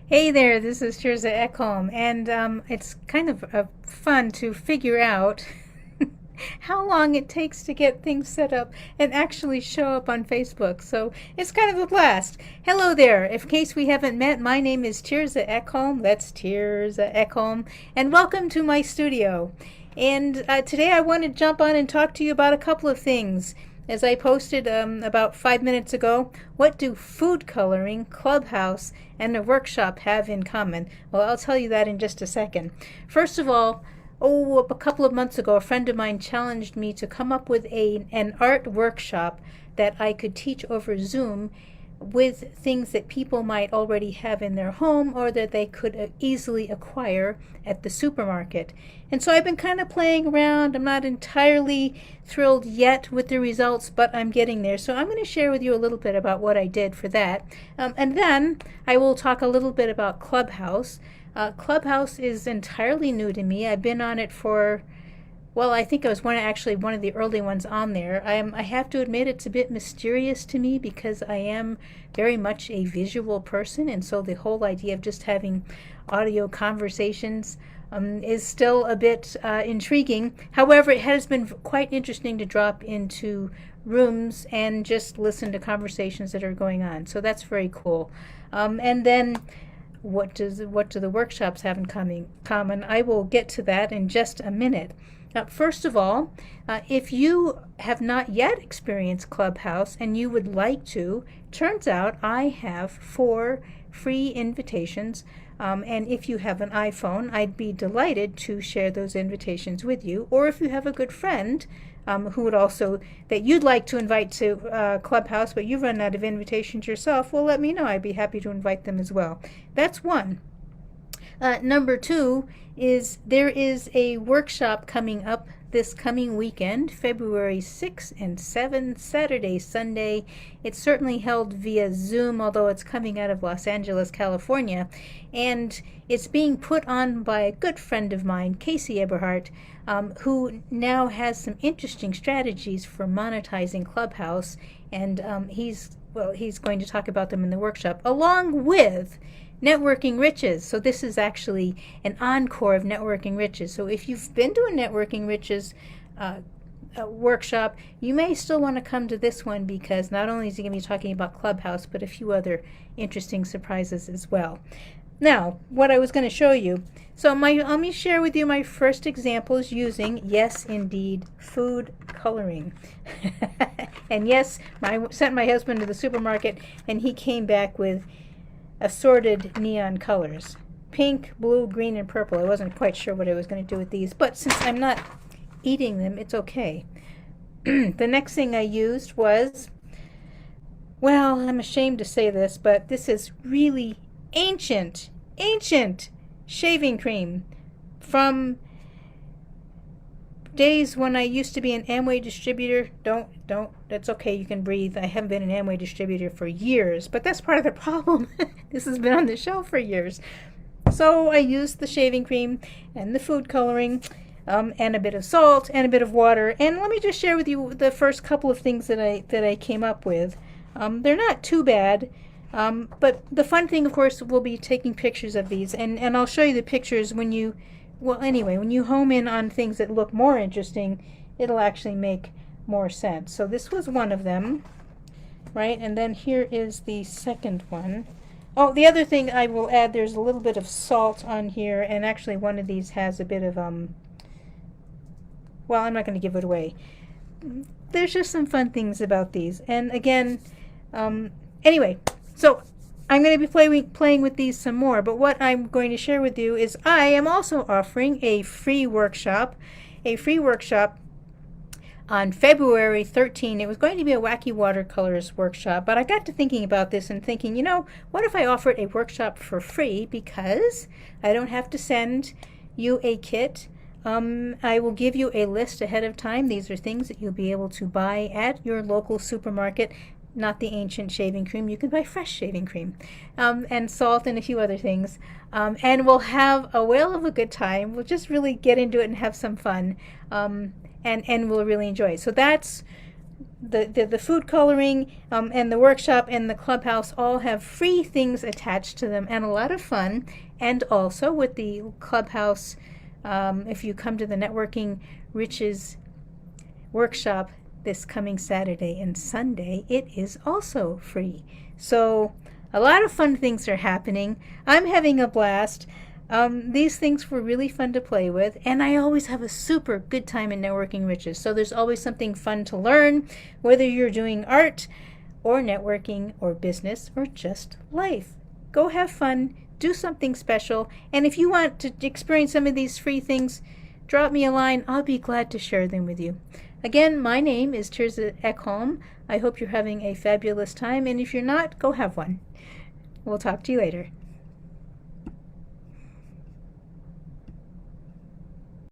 Hey there, this is Tirza Ekholm, and it's kind of fun to figure out how long it takes to get things set up and actually show up on Facebook. So it's kind of a blast. Hello there. If in case we haven't met, my name is Tirza Ekholm. That's Tirza Ekholm, and welcome to my studio. And today I want to jump on and talk to you about a couple of things. As I posted about 5 minutes ago, what do food coloring, Clubhouse, and a workshop have in common? Well, I'll tell you that in just a second. First of all, a couple of months ago, a friend of mine challenged me to come up with an art workshop that I could teach over Zoom with things that people might already have in their home or that they could easily acquire at the supermarket. And so I've been kind of playing around. I'm not entirely thrilled yet with the results, but I'm getting there. So I'm going to share with you a little bit about what I did for that. And then I will talk a little bit about Clubhouse. Clubhouse is entirely new to me. I've been on it for, well, I think I was one of the early ones on there. I have to admit it's a bit mysterious to me because I am very much a visual person, and so the whole idea of just having audio conversations is still a bit intriguing. However, it has been quite interesting to drop into rooms and just listen to conversations that are going on. So that's very cool. And then what do the workshops have in common? I will get to that in just a minute. First of all, if you have not yet experienced Clubhouse and you would like to, turns out I have 4 free invitations. And if you have an iPhone, I'd be delighted to share those invitations with you. Or if you have a good friend who would also, that you'd like to invite to Clubhouse, but you've run out of invitations yourself, well, let me know. I'd be happy to invite them as well. That's one. Number 2 is there is a workshop coming up this coming weekend, February 6 and 7, Saturday, Sunday. It's certainly held via Zoom, although it's coming out of Los Angeles, California. And it's being put on by a good friend of mine, Casey Eberhardt, who now has some interesting strategies for monetizing Clubhouse. And he's going to talk about them in the workshop, along with Networking Riches. So this is actually an encore of Networking Riches. So if you've been to a Networking Riches workshop, you may still want to come to this one because not only is he going to be talking about Clubhouse, but a few other interesting surprises as well. Now, what I was going to show you. So let me share with you my first examples using, yes, indeed, food coloring. And yes, I sent my husband to the supermarket and he came back with assorted neon colors. Pink, blue, green, and purple. I wasn't quite sure what I was going to do with these, but since I'm not eating them, it's okay. The next thing I used was, well, I'm ashamed to say this, but this is really ancient shaving cream from days when I used to be an Amway distributor. That's okay, you can breathe. I haven't been an Amway distributor for years, but that's part of the problem. This has been on the shelf for years. So I used the shaving cream and the food coloring and a bit of salt and a bit of water. And let me just share with you the first couple of things that I came up with. They're not too bad, but the fun thing, of course, will be taking pictures of these. And I'll show you the pictures when you, well, anyway, when you home in on things that look more interesting, it'll actually make more sense. So this was one of them, right? And then here is the second one. Oh, the other thing I will add, there's a little bit of salt on here, and actually one of these has a bit of, well, I'm not going to give it away. There's just some fun things about these. And again, anyway, so I'm going to be playing with these some more, but what I'm going to share with you is I am also offering a free workshop on February 13. It was going to be a wacky watercolors workshop, but I got to thinking about this and thinking, what if I offered a workshop for free because I don't have to send you a kit. I will give you a list ahead of time. These are things that you'll be able to buy at your local supermarket. Not the ancient shaving cream. You can buy fresh shaving cream and salt and a few other things. And we'll have a whale of a good time. We'll just really get into it and have some fun. And we'll really enjoy it. So that's the food coloring and the workshop and the clubhouse all have free things attached to them and a lot of fun. And also with the clubhouse, if you come to the Networking Riches workshop this coming Saturday and Sunday, it is also free. So a lot of fun things are happening. I'm having a blast. These things were really fun to play with, and I always have a super good time in Networking Riches. So there's always something fun to learn, whether you're doing art or networking or business or just life. Go have fun, do something special, and if you want to experience some of these free things, drop me a line. I'll be glad to share them with you. Again, my name is Tirza Ekholm. I hope you're having a fabulous time, and if you're not, go have one. We'll talk to you later.